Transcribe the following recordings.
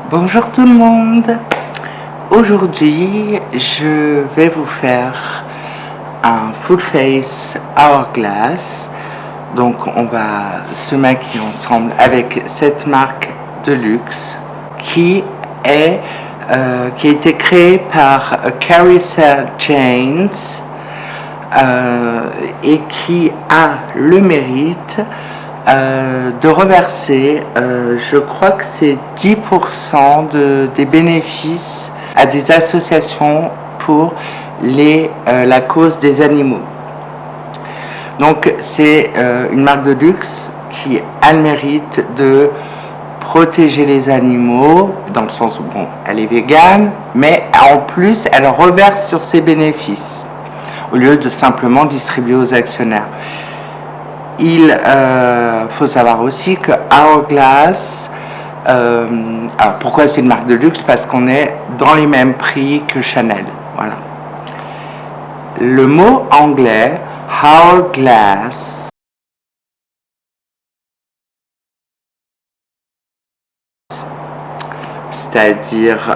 Bonjour tout le monde. Aujourd'hui, je vais vous faire un full face hourglass. Donc, on va se maquiller ensemble avec cette marque de luxe qui a été créée par Carissa Janes et qui a le mérite de reverser, je crois que c'est 10% des bénéfices à des associations pour la cause des animaux. Donc c'est une marque de luxe qui a le mérite de protéger les animaux, dans le sens où bon, elle est végane, mais en plus elle reverse sur ses bénéfices, au lieu de simplement distribuer aux actionnaires. Il faut savoir aussi que Hourglass, alors pourquoi c'est une marque de luxe? Parce qu'on est dans les mêmes prix que Chanel. Voilà. Le mot anglais Hourglass, c'est-à-dire,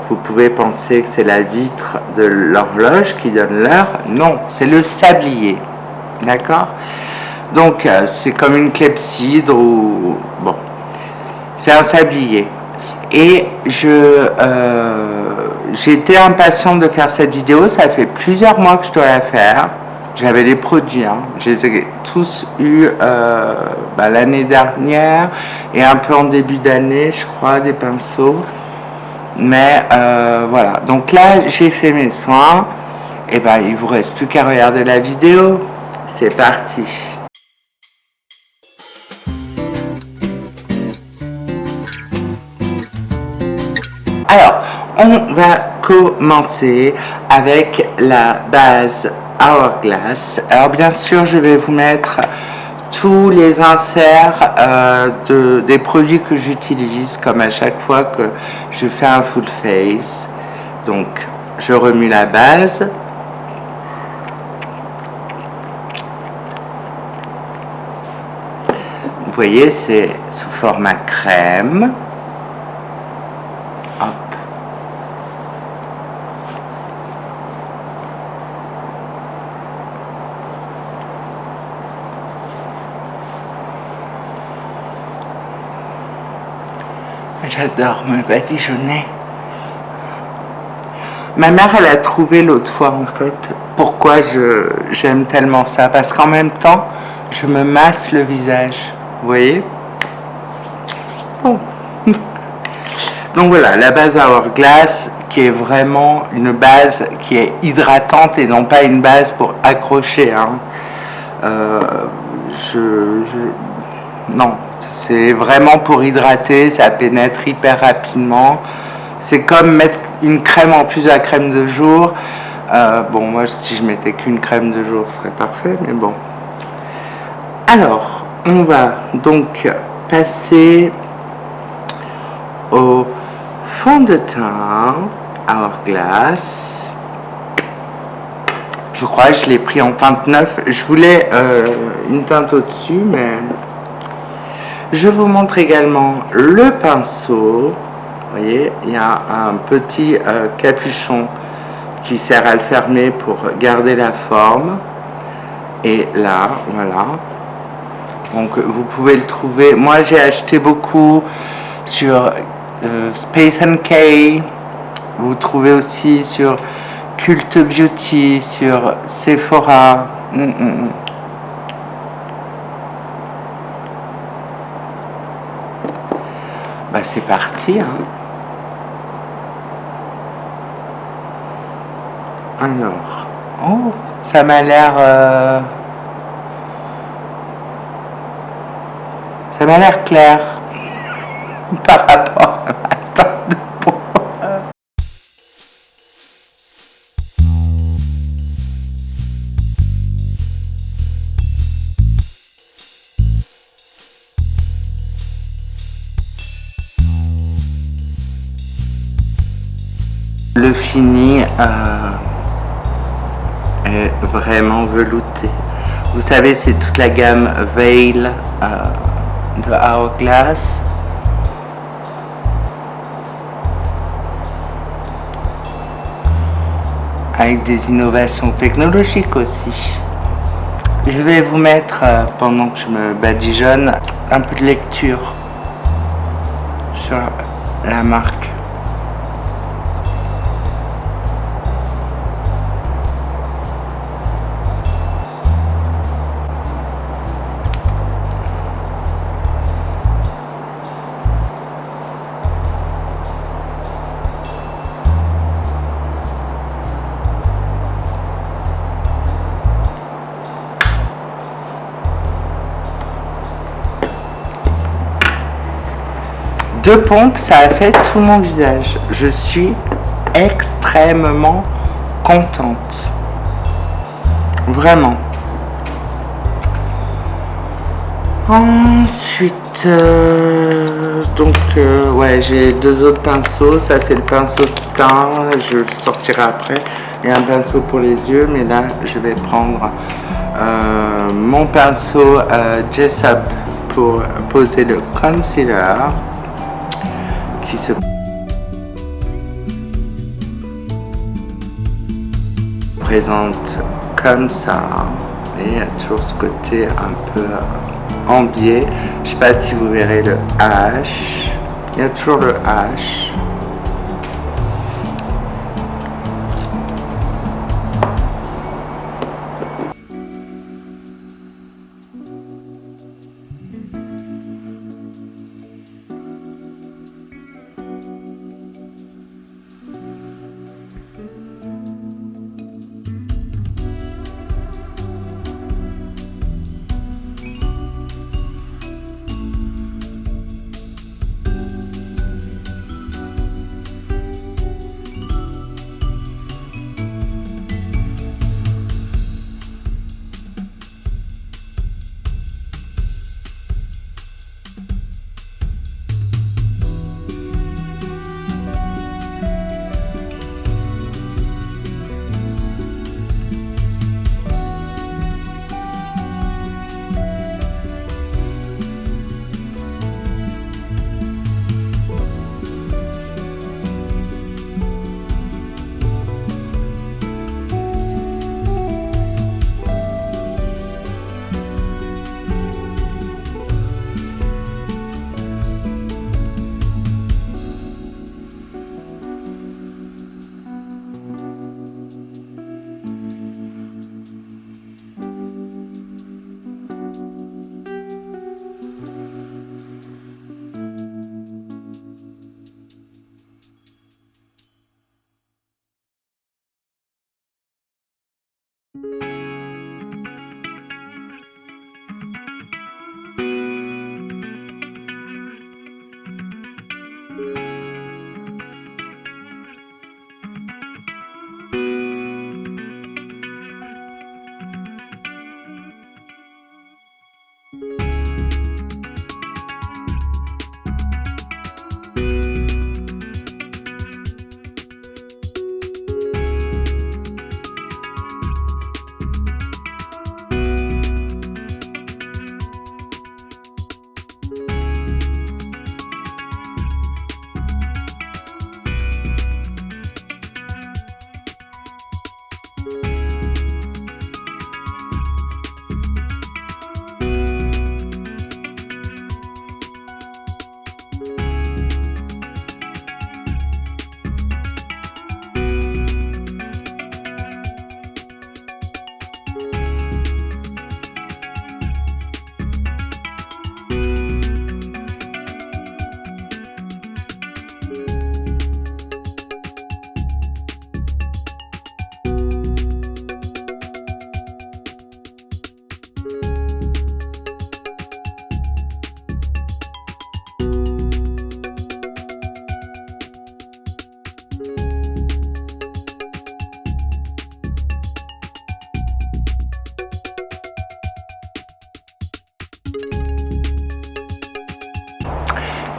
vous pouvez penser que c'est la vitre de l'horloge qui donne l'heure. Non, c'est le sablier. D'accord? Donc, c'est comme une clepsydre ou... Bon, c'est un sablier. Et j'étais impatiente de faire cette vidéo. Ça fait plusieurs mois que je dois la faire. J'avais les produits, hein. Je les ai tous eus l'année dernière et un peu en début d'année, je crois, des pinceaux. Mais voilà. Donc là, j'ai fait mes soins. Et ben, il vous reste plus qu'à regarder la vidéo. C'est parti. Alors, on va commencer avec la base Hourglass. Alors bien sûr, je vais vous mettre tous les inserts des produits que j'utilise, comme à chaque fois que je fais un full face. Donc, je remue la base. Vous voyez, c'est sous format crème. Hop. J'adore me badigeonner. Ma mère, elle a trouvé l'autre fois, en fait, pourquoi j'aime tellement ça. Parce qu'en même temps, je me masse le visage. Vous voyez? Oh. Donc voilà, la base Hourglass, qui est vraiment une base qui est hydratante et non pas une base pour accrocher. Hein. Non, c'est vraiment pour hydrater, ça pénètre hyper rapidement. C'est comme mettre une crème en plus de la crème de jour. Bon, moi, si je mettais qu'une crème de jour, ce serait parfait, mais bon. Alors, on va donc passer au fond de teint Hourglass. Je crois que je l'ai pris en teinte 9. Je voulais une teinte au-dessus, mais je vous montre également le pinceau. Vous voyez, il y a un petit capuchon qui sert à le fermer pour garder la forme. Et là, voilà. Donc, vous pouvez le trouver. Moi, j'ai acheté beaucoup sur Space NK. Vous trouvez aussi sur Cult Beauty, sur Sephora. Bah, c'est parti, hein. Alors, oh, ça m'a l'air... ça m'a l'air clair par rapport à ma teinte de peau. Le fini est vraiment velouté. Vous savez, c'est toute la gamme Veil de Hourglass. avec des innovations technologiques aussi. Je vais vous mettre, pendant que je me badigeonne, un peu de lecture sur la marque. Deux pompes, ça a fait tout mon visage. Je suis extrêmement contente. Vraiment. Ensuite, ouais, j'ai deux autres pinceaux. Ça, c'est le pinceau de teint. Je le sortirai après. Et un pinceau pour les yeux. Mais là, je vais prendre mon pinceau Jessup pour poser le concealer. Qui se présente comme ça, et il y a toujours ce côté un peu en biais. Je sais pas si vous verrez le H, il y a toujours le H.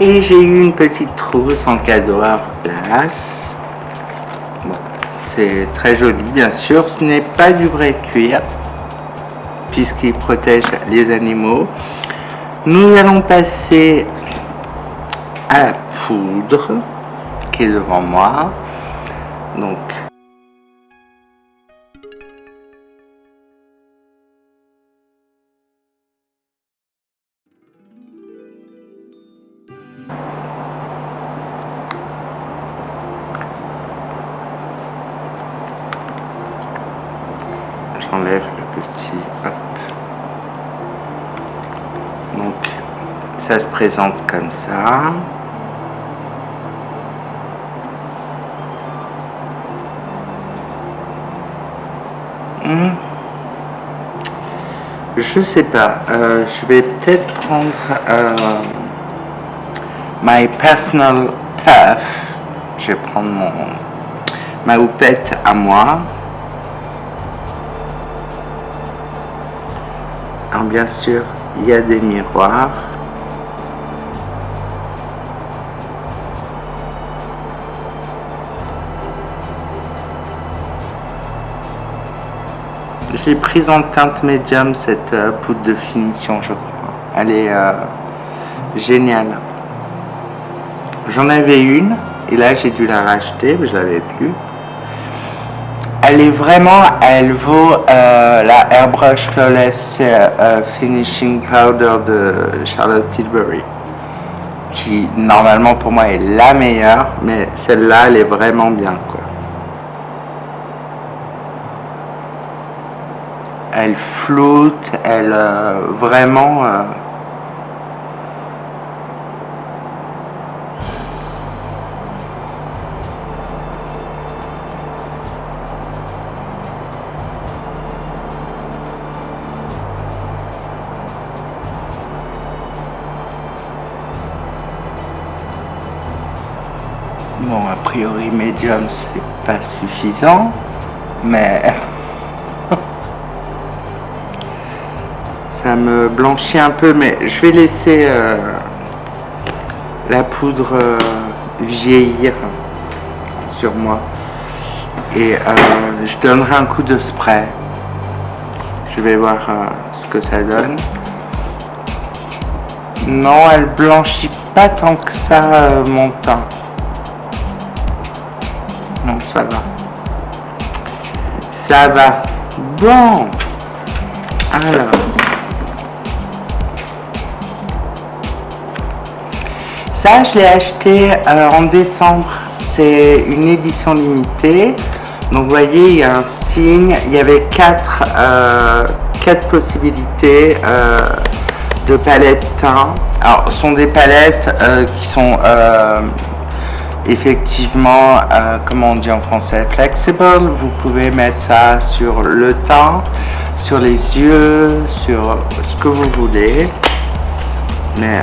Et j'ai eu une petite trousse en cadeau à place. Bon, c'est très joli, bien sûr. Ce n'est pas du vrai cuir, puisqu'il protège les animaux. Nous allons passer à la poudre qui est devant moi. Donc, ici. Hop. Donc ça se présente comme ça. Je sais pas, je vais peut-être prendre my personal puff. Je vais prendre ma houppette à moi. Alors bien sûr, il y a des miroirs. J'ai prise en teinte médium cette poudre de finition, je crois. Elle est géniale. J'en avais une et là j'ai dû la racheter, mais je l'avais plus. Elle est vraiment, elle vaut la Airbrush Flawless Finishing Powder de Charlotte Tilbury, qui normalement pour moi est la meilleure, mais celle-là elle est vraiment bien quoi. Elle floute, elle vraiment. Bon, a priori, médium, c'est pas suffisant, mais ça me blanchit un peu, mais je vais laisser la poudre vieillir sur moi et je donnerai un coup de spray. Je vais voir ce que ça donne. Non, elle blanchit pas tant que ça mon teint. Non, ça va. Ça va. Bon. Alors. Ça, je l'ai acheté en décembre. C'est une édition limitée. Donc, vous voyez, il y a un signe. Il y avait quatre possibilités de palettes teint. Alors, ce sont des palettes qui sont effectivement, comment on dit en français, flexible. Vous pouvez mettre ça sur le teint, sur les yeux, sur ce que vous voulez. Mais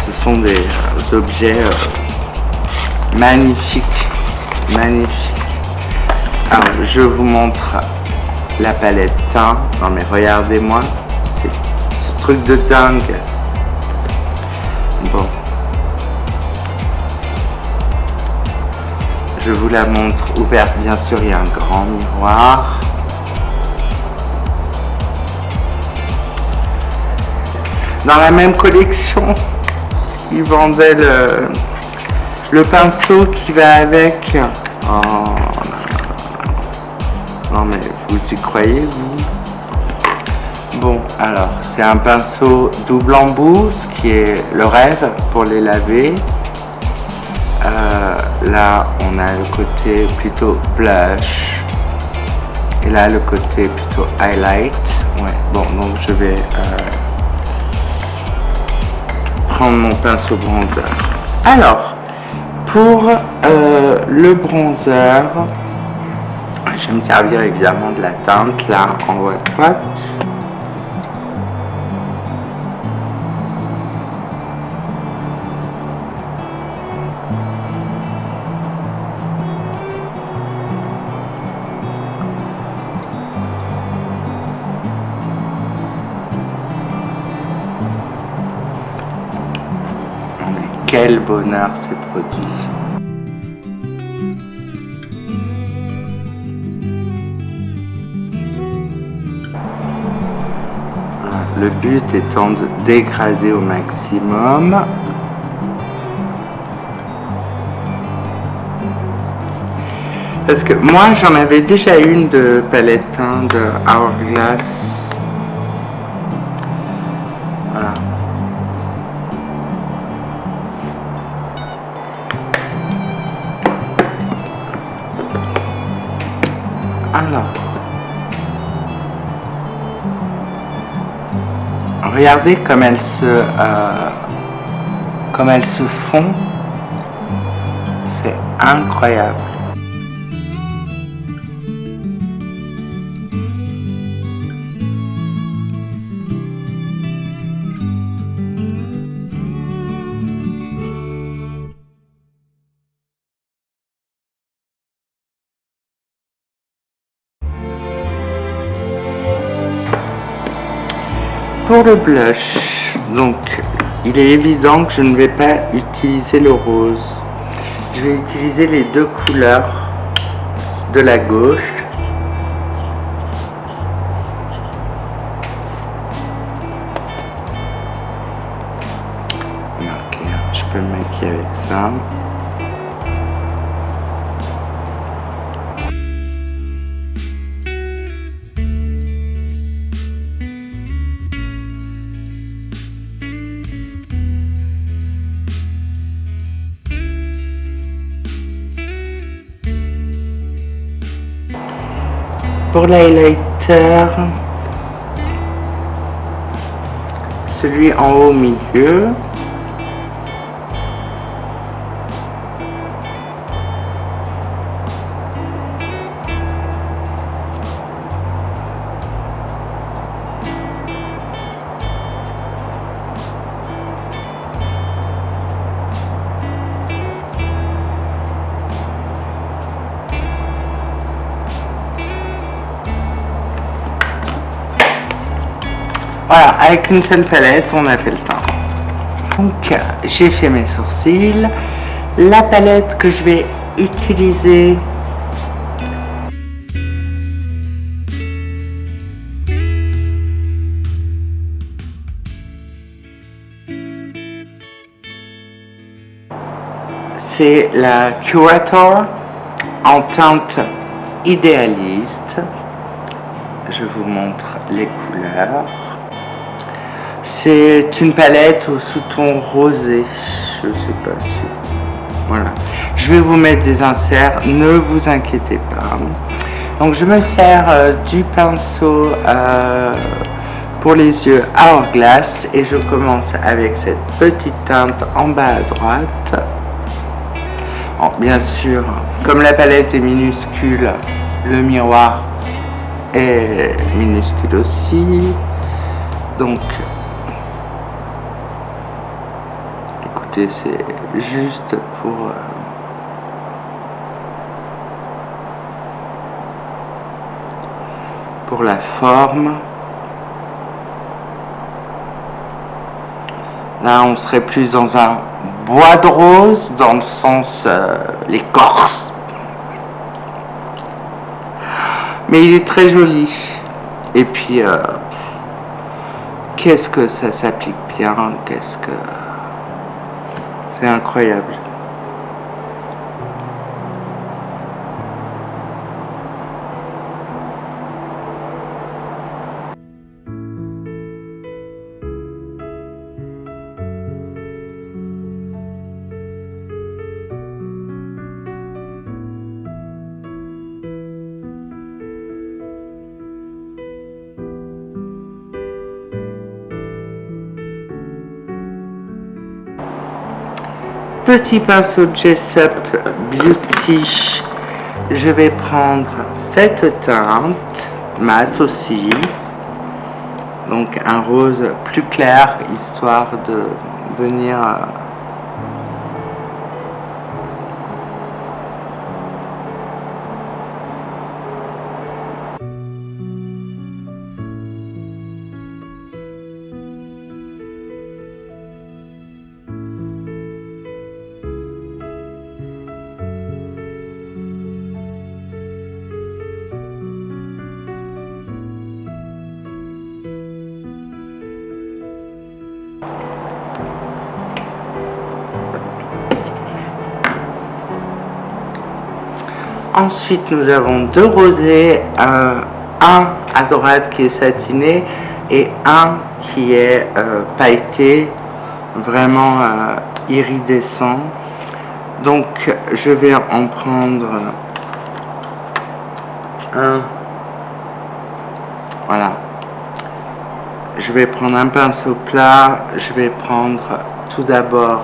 ce sont des objets magnifiques, magnifiques. Alors, je vous montre la palette teint. Non mais regardez-moi, c'est ce truc de dingue. Bon. Je vous la montre ouverte, bien sûr, il y a un grand miroir. Dans la même collection, ils vendaient le pinceau qui va avec. Oh, non mais vous y croyez, vous? Bon, alors, c'est un pinceau double embout, ce qui est le rêve pour les laver. Là, on a le côté plutôt blush. Et là, le côté plutôt highlight. Ouais, bon, donc je vais prendre mon pinceau bronzer. Alors, pour le bronzer, je vais me servir évidemment de la teinte, là, en haut à droite. Quel bonheur ces produits. Le but étant de dégrader au maximum. Parce que moi j'en avais déjà une de palette teint de Hourglass. Voilà. Alors, Regardez comme elles se font. C'est incroyable. Pour le blush, donc il est évident que je ne vais pas utiliser le rose. Je vais utiliser les deux couleurs de la gauche. Ok, je peux me maquiller avec ça. Pour l'highlighter, celui en haut au milieu. Voilà, avec une seule palette, on a fait le temps. Donc, j'ai fait mes sourcils. La palette que je vais utiliser, c'est la Curator en teinte idéaliste. Je vous montre les couleurs. C'est une palette au sous-ton rosé, je sais pas si... Voilà. Je vais vous mettre des inserts, ne vous inquiétez pas. Donc je me sers du pinceau pour les yeux Hourglass et je commence avec cette petite teinte en bas à droite. Bon, bien sûr, comme la palette est minuscule, le miroir est minuscule aussi. Donc, écoutez, c'est juste pour la forme. Là, on serait plus dans un bois de rose, dans le sens l'écorce. Mais il est très joli. Et puis, qu'est-ce que ça s'applique bien, qu'est-ce que... C'est incroyable. Petit pinceau Jessup Beauty, je vais prendre cette teinte mat aussi, donc un rose plus clair, histoire de venir Ensuite, nous avons deux rosés, un à droite qui est satiné et un qui est pailleté, vraiment iridescent. Donc, je vais en prendre un, voilà, je vais prendre un pinceau plat, je vais prendre tout d'abord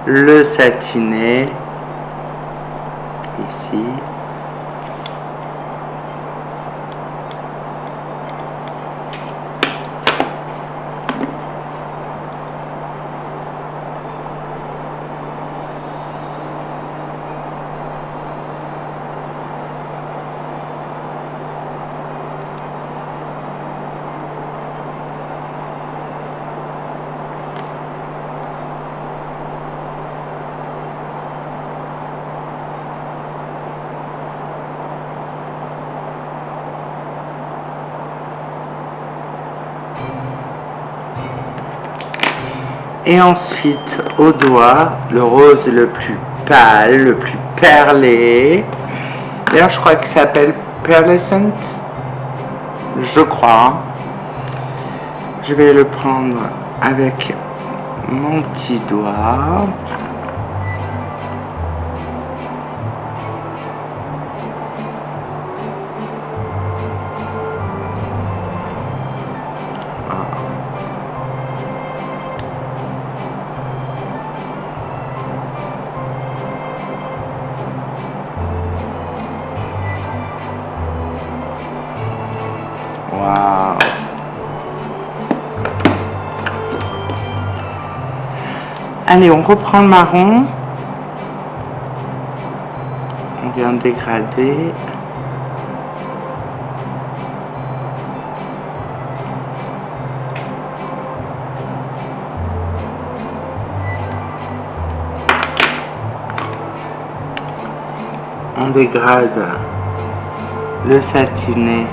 le satiné, ici. Et ensuite, au doigt, le rose le plus pâle, le plus perlé. D'ailleurs, je crois qu'il s'appelle Pearlescent. Je crois. Je vais le prendre avec mon petit doigt. Waouh. Allez, on reprend le marron. On vient dégrader. On dégrade le satiné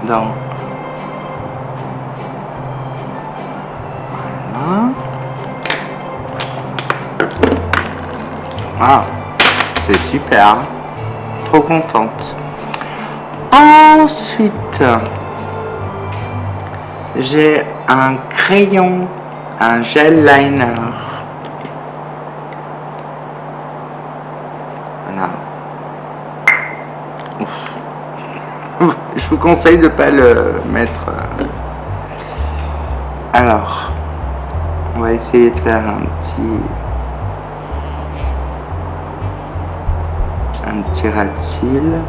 dans ah, c'est super, trop contente. Ensuite, j'ai un crayon, un gel liner. Voilà. Ouf. Je vous conseille de ne pas le mettre. Alors, on va essayer de faire un petit ras de cils.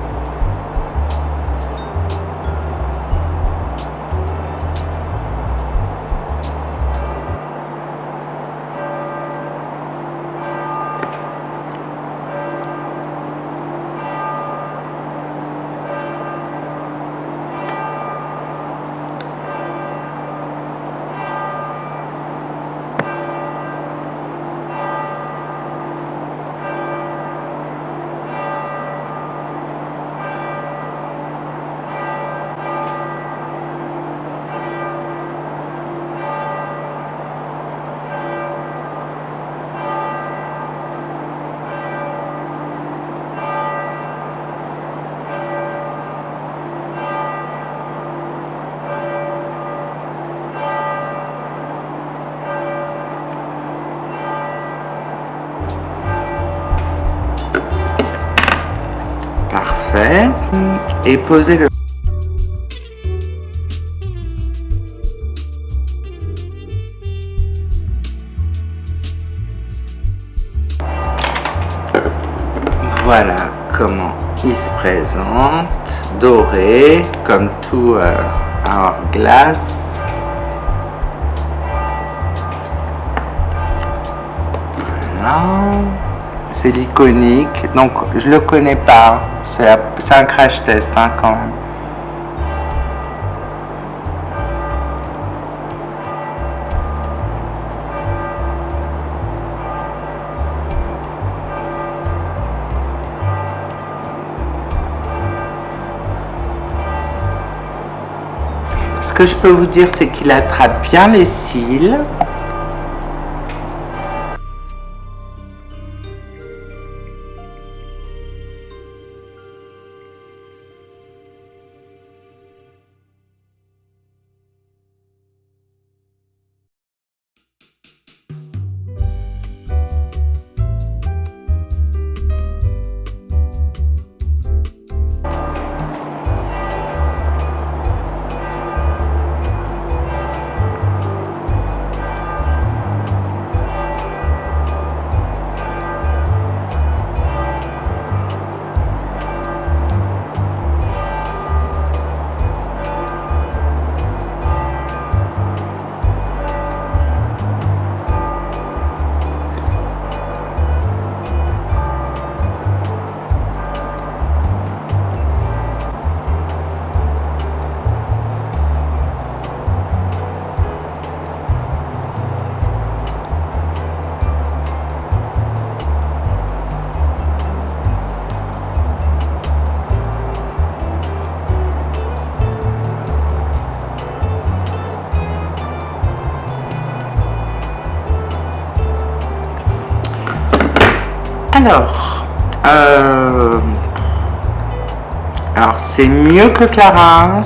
Parfait. Et posez le voilà comment il se présente, doré comme tout hourglass. Voilà. C'est l'iconique, donc je le connais pas, c'est un crash test hein, quand même. Ce que je peux vous dire, c'est qu'il attrape bien les cils. Alors, c'est mieux que Clarins,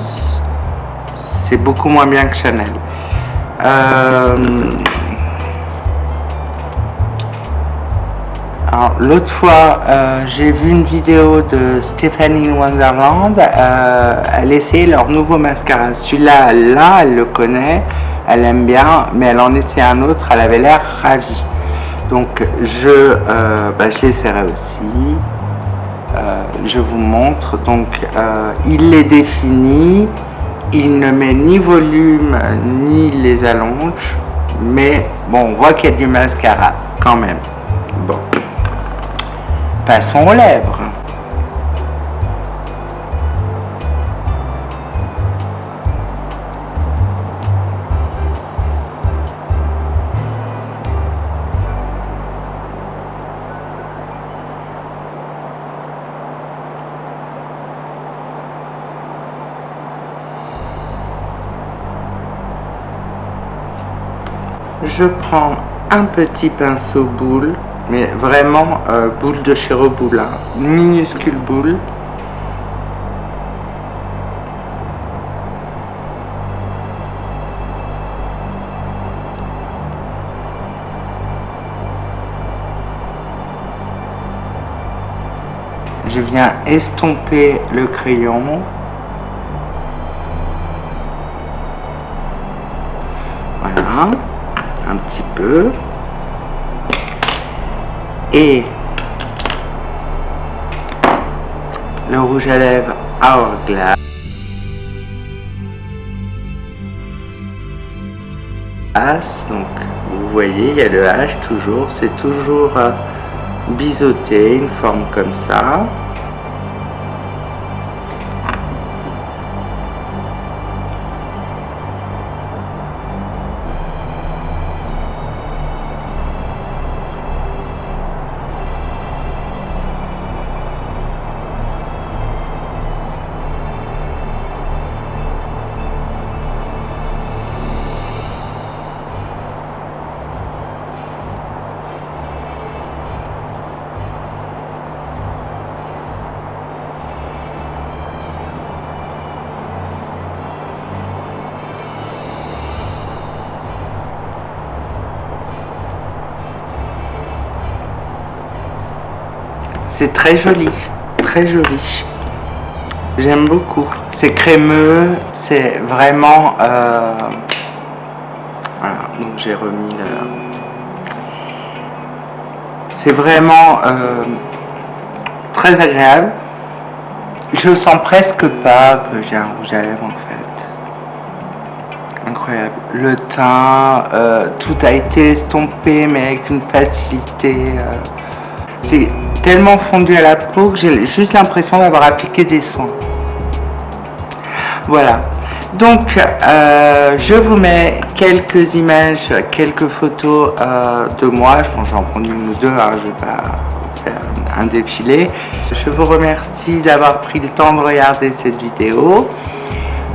c'est beaucoup moins bien que Chanel. Alors, l'autre fois, j'ai vu une vidéo de Stephanie Wonderland. Elle essayait leur nouveau mascara. Celui-là, elle le connaît, elle aime bien, mais elle en essayait un autre, elle avait l'air ravie. Donc, je l'essaierai aussi. Je vous montre. Donc, il les définit. Il ne met ni volume ni les allonge, mais bon, on voit qu'il y a du mascara quand même. Bon, passons aux lèvres. Je prends un petit pinceau boule, mais vraiment boule de chez Roboula, minuscule boule. Je viens estomper le crayon. Voilà. Un petit peu, et le rouge à lèvres Hourglass. Donc vous voyez, il y a le H toujours, c'est toujours biseauté, une forme comme ça. C'est très joli, très joli. J'aime beaucoup. C'est crémeux, c'est vraiment... Voilà, donc j'ai remis le... C'est vraiment très agréable. Je sens presque pas que j'ai un rouge à lèvres en fait. Incroyable. Le teint, tout a été estompé mais avec une facilité. C'est tellement fondu à la peau que j'ai juste l'impression d'avoir appliqué des soins. Voilà. Donc, je vous mets quelques images, quelques photos de moi. Je pense que j'en prends une ou deux, hein, je ne vais pas faire un défilé. Je vous remercie d'avoir pris le temps de regarder cette vidéo.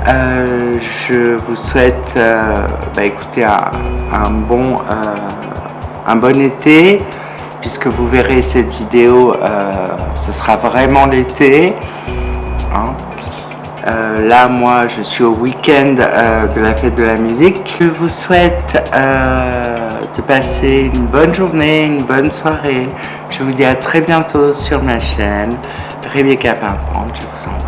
Je vous souhaite écoutez, un bon été, puisque vous verrez cette vidéo, ce sera vraiment l'été. Hein. Là, moi, je suis au week-end de la fête de la musique. Je vous souhaite de passer une bonne journée, une bonne soirée. Je vous dis à très bientôt sur ma chaîne Rebecca Pimpante. Je vous embrasse.